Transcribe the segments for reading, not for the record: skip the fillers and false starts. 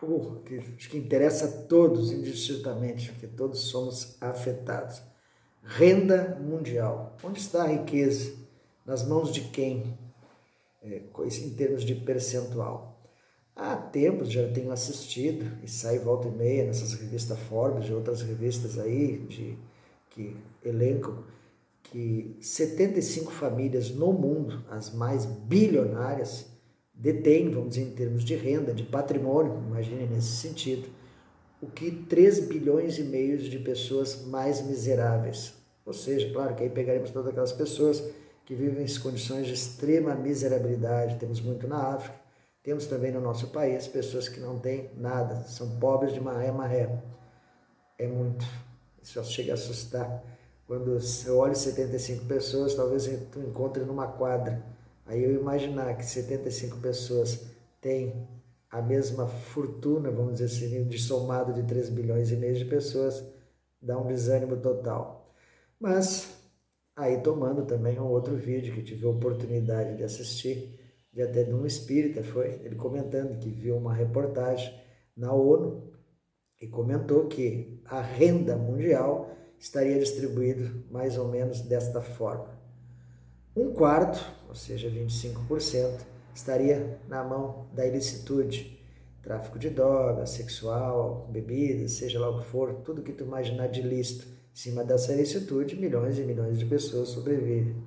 algo que acho que interessa a todos indistintamente, porque todos somos afetados. Renda mundial. Onde está a riqueza? Nas mãos de quem? Em termos de percentual. Há tempos já tenho assistido, e sai volta e meia nessas revistas Forbes e outras revistas aí que elencam que 75 famílias no mundo, as mais bilionárias, detêm, vamos dizer, em termos de renda, de patrimônio, imagine nesse sentido, o que 3 bilhões e meio de pessoas mais miseráveis. Ou seja, claro que aí pegaremos todas aquelas pessoas que vivem em condições de extrema miserabilidade, temos muito na África, temos também no nosso país pessoas que não têm nada, são pobres de maré. É muito, isso chega a assustar. Quando eu olho 75 pessoas, talvez tu encontre numa quadra. Aí eu imaginar que 75 pessoas têm a mesma fortuna, vamos dizer assim, de somado de 3 bilhões e meio de pessoas, dá um desânimo total. Mas, aí tomando também um outro vídeo que tive a oportunidade de assistir, de até de um espírita, foi ele comentando que viu uma reportagem na ONU e comentou que a renda mundial estaria distribuída mais ou menos desta forma. Um quarto, ou seja, 25%, estaria na mão da ilicitude, tráfico de drogas, sexual, bebidas, seja lá o que for, tudo que tu imaginar de ilícito. Em cima dessa ilicitude, milhões e milhões de pessoas sobrevivem.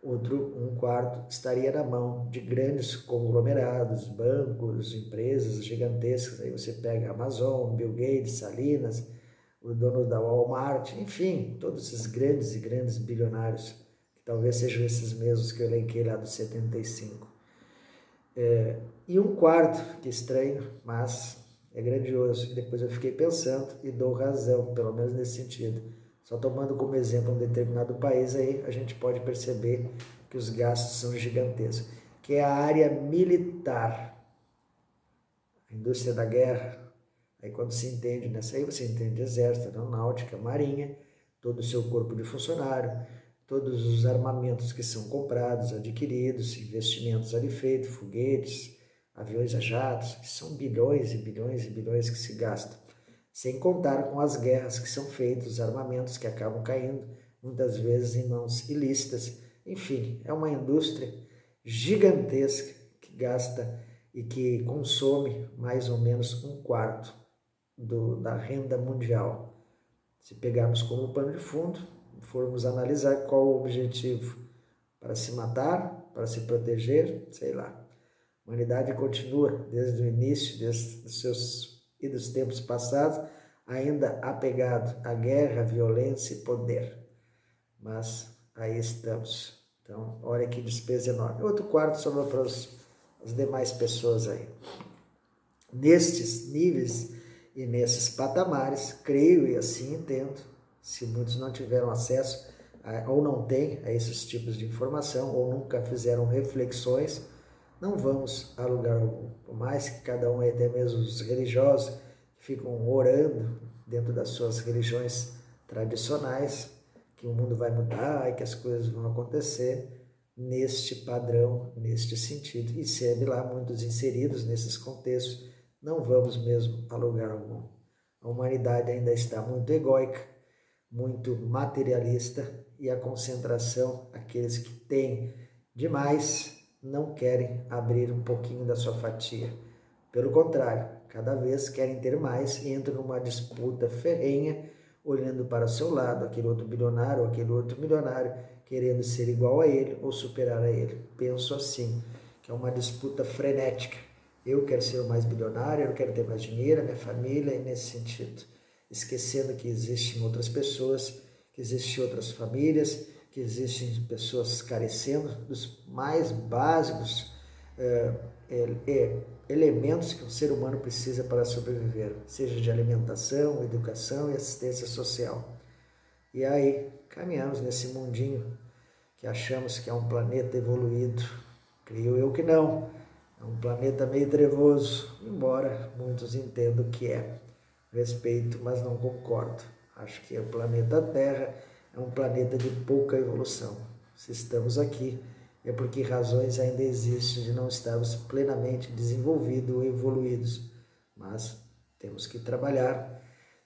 Um quarto estaria na mão de grandes conglomerados, bancos, empresas gigantescas. Aí você pega a Amazon, Bill Gates, Salinas, o dono da Walmart, enfim, todos esses grandes e grandes bilionários, que talvez sejam esses mesmos que eu elenquei lá dos 75. E um quarto, que estranho, mas é grandioso. E depois eu fiquei pensando e dou razão, pelo menos nesse sentido. Só tomando como exemplo um determinado país, aí a gente pode perceber que os gastos são gigantescos, que é a área militar, a indústria da guerra. Aí quando se entende nessa aí, você entende exército, aeronáutica, marinha, todo o seu corpo de funcionário, todos os armamentos que são comprados, adquiridos, investimentos ali feitos, foguetes, aviões a jatos, que são bilhões e bilhões e bilhões que se gastam. Sem contar com as guerras que são feitas, os armamentos que acabam caindo, muitas vezes em mãos ilícitas. Enfim, é uma indústria gigantesca que gasta e que consome mais ou menos um quarto da renda mundial. Se pegarmos como pano de fundo, formos analisar qual o objetivo, para se matar, para se proteger, sei lá. A humanidade continua desde o início, desde os seus e dos tempos passados, ainda apegado à guerra, violência e poder. Mas aí estamos. Então, olha que despesa enorme. Outro quarto sobra para as demais pessoas aí. Nestes níveis e nesses patamares, creio e assim entendo, se muitos não tiveram acesso ou não têm a esses tipos de informação ou nunca fizeram reflexões, não vamos a lugar algum. Por mais que cada um, até mesmo os religiosos, ficam orando dentro das suas religiões tradicionais, que o mundo vai mudar e que as coisas vão acontecer neste padrão, neste sentido. E sendo lá muitos inseridos nesses contextos, não vamos mesmo a lugar algum. A humanidade ainda está muito egóica, muito materialista, e a concentração, aqueles que têm demais, não querem abrir um pouquinho da sua fatia. Pelo contrário, cada vez querem ter mais e entram numa disputa ferrenha, olhando para o seu lado, aquele outro bilionário ou aquele outro milionário, querendo ser igual a ele ou superar a ele. Penso assim, que é uma disputa frenética. Eu quero ser o mais bilionário, eu quero ter mais dinheiro, a minha família, e nesse sentido. Esquecendo que existem outras pessoas, que existem outras famílias, que existem pessoas carecendo dos mais básicos elementos que o ser humano precisa para sobreviver, seja de alimentação, educação e assistência social. E aí caminhamos nesse mundinho que achamos que é um planeta evoluído. Creio eu que não. É um planeta meio trevoso, embora muitos entendam que é. Respeito, mas não concordo. Acho que o planeta Terra é um planeta de pouca evolução. Se estamos aqui, é porque razões ainda existem de não estarmos plenamente desenvolvidos ou evoluídos. mas temos que trabalhar,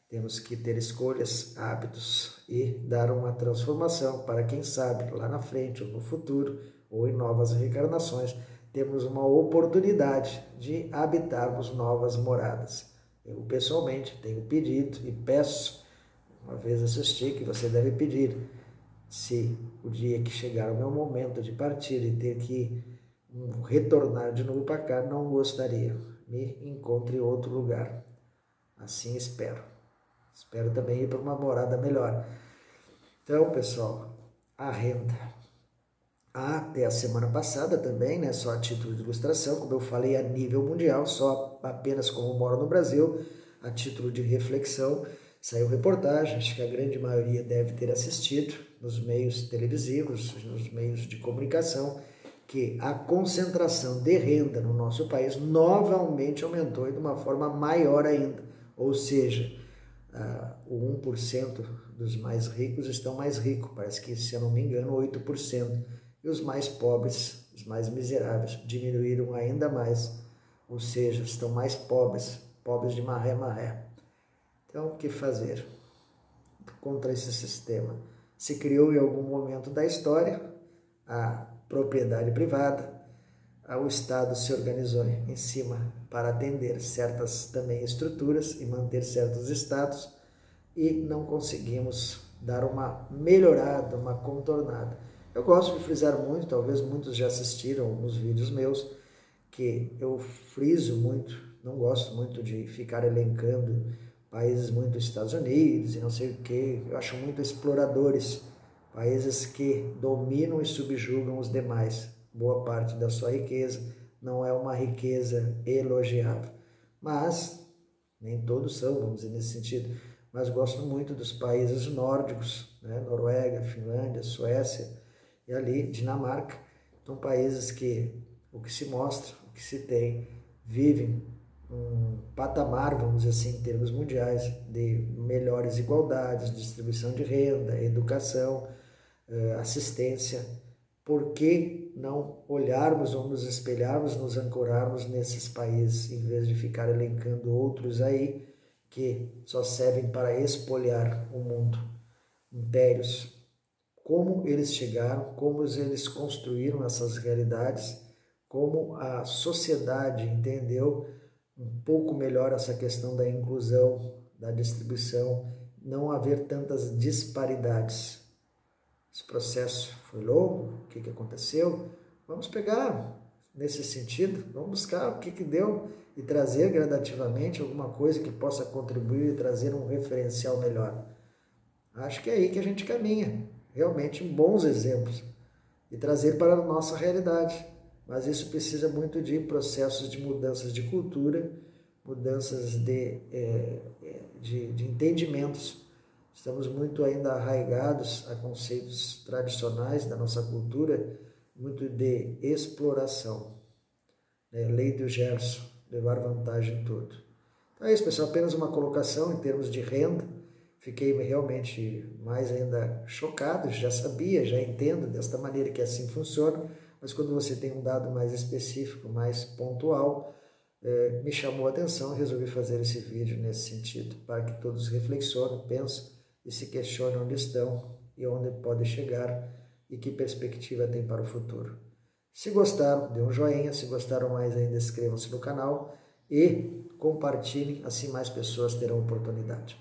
temos que ter escolhas, hábitos e dar uma transformação para, quem sabe, lá na frente ou no futuro ou em novas reencarnações, temos uma oportunidade de habitarmos novas moradas. Eu, pessoalmente, tenho pedido e peço, uma vez assisti, que você deve pedir, se o dia que chegar o meu momento de partir e ter que retornar de novo para cá, não gostaria, me encontre em outro lugar. Assim espero. Espero também ir para uma morada melhor. Então, pessoal, a renda. Até a semana passada também, né, só a título de ilustração, como eu falei, a nível mundial, só apenas como moro no Brasil, a título de reflexão, saiu reportagem, acho que a grande maioria deve ter assistido nos meios televisivos, nos meios de comunicação, que a concentração de renda no nosso país novamente aumentou e de uma forma maior ainda, ou seja, o 1% dos mais ricos estão mais ricos, parece que, se eu não me engano, 8%. E os mais pobres, os mais miseráveis, diminuíram ainda mais, ou seja, estão mais pobres, pobres de maré. Então, o que fazer contra esse sistema? Se criou em algum momento da história a propriedade privada, o Estado se organizou em cima para atender certas também estruturas e manter certos estados, e não conseguimos dar uma melhorada, uma contornada. Eu gosto de frisar muito, talvez muitos já assistiram alguns vídeos meus, que eu friso muito, não gosto muito de ficar elencando países muito Estados Unidos e não sei o que, eu acho muito exploradores, países que dominam e subjugam os demais. Boa parte da sua riqueza não é uma riqueza elogiável, mas nem todos são, vamos dizer, nesse sentido. Mas gosto muito dos países nórdicos, né? Noruega, Finlândia, Suécia e ali Dinamarca. São países que o que se mostra, o que se tem, vivem um patamar, vamos dizer assim, em termos mundiais, de melhores igualdades, distribuição de renda, educação, assistência. Por que não olharmos ou nos espelharmos, nos ancorarmos nesses países, em vez de ficar elencando outros aí que só servem para espoliar o mundo? Impérios. Como eles chegaram, como eles construíram essas realidades, como a sociedade entendeu um pouco melhor essa questão da inclusão, da distribuição, não haver tantas disparidades. Esse processo foi longo, o que aconteceu? Vamos pegar nesse sentido, vamos buscar o que deu e trazer gradativamente alguma coisa que possa contribuir e trazer um referencial melhor. Acho que é aí que a gente caminha, realmente bons exemplos, e trazer para a nossa realidade. Mas isso precisa muito de processos de mudanças de cultura, mudanças de entendimentos. Estamos muito ainda arraigados a conceitos tradicionais da nossa cultura, muito de exploração. Lei do Gerson, levar vantagem em tudo. Então é isso, pessoal, apenas uma colocação em termos de renda. Fiquei realmente mais ainda chocado, já sabia, já entendo desta maneira que assim funciona, mas quando você tem um dado mais específico, mais pontual, me chamou a atenção e resolvi fazer esse vídeo nesse sentido, para que todos reflexionem, pensem e se questionem onde estão e onde podem chegar e que perspectiva tem para o futuro. Se gostaram, dê um joinha, se gostaram mais ainda, inscrevam-se no canal e compartilhem, assim mais pessoas terão oportunidade.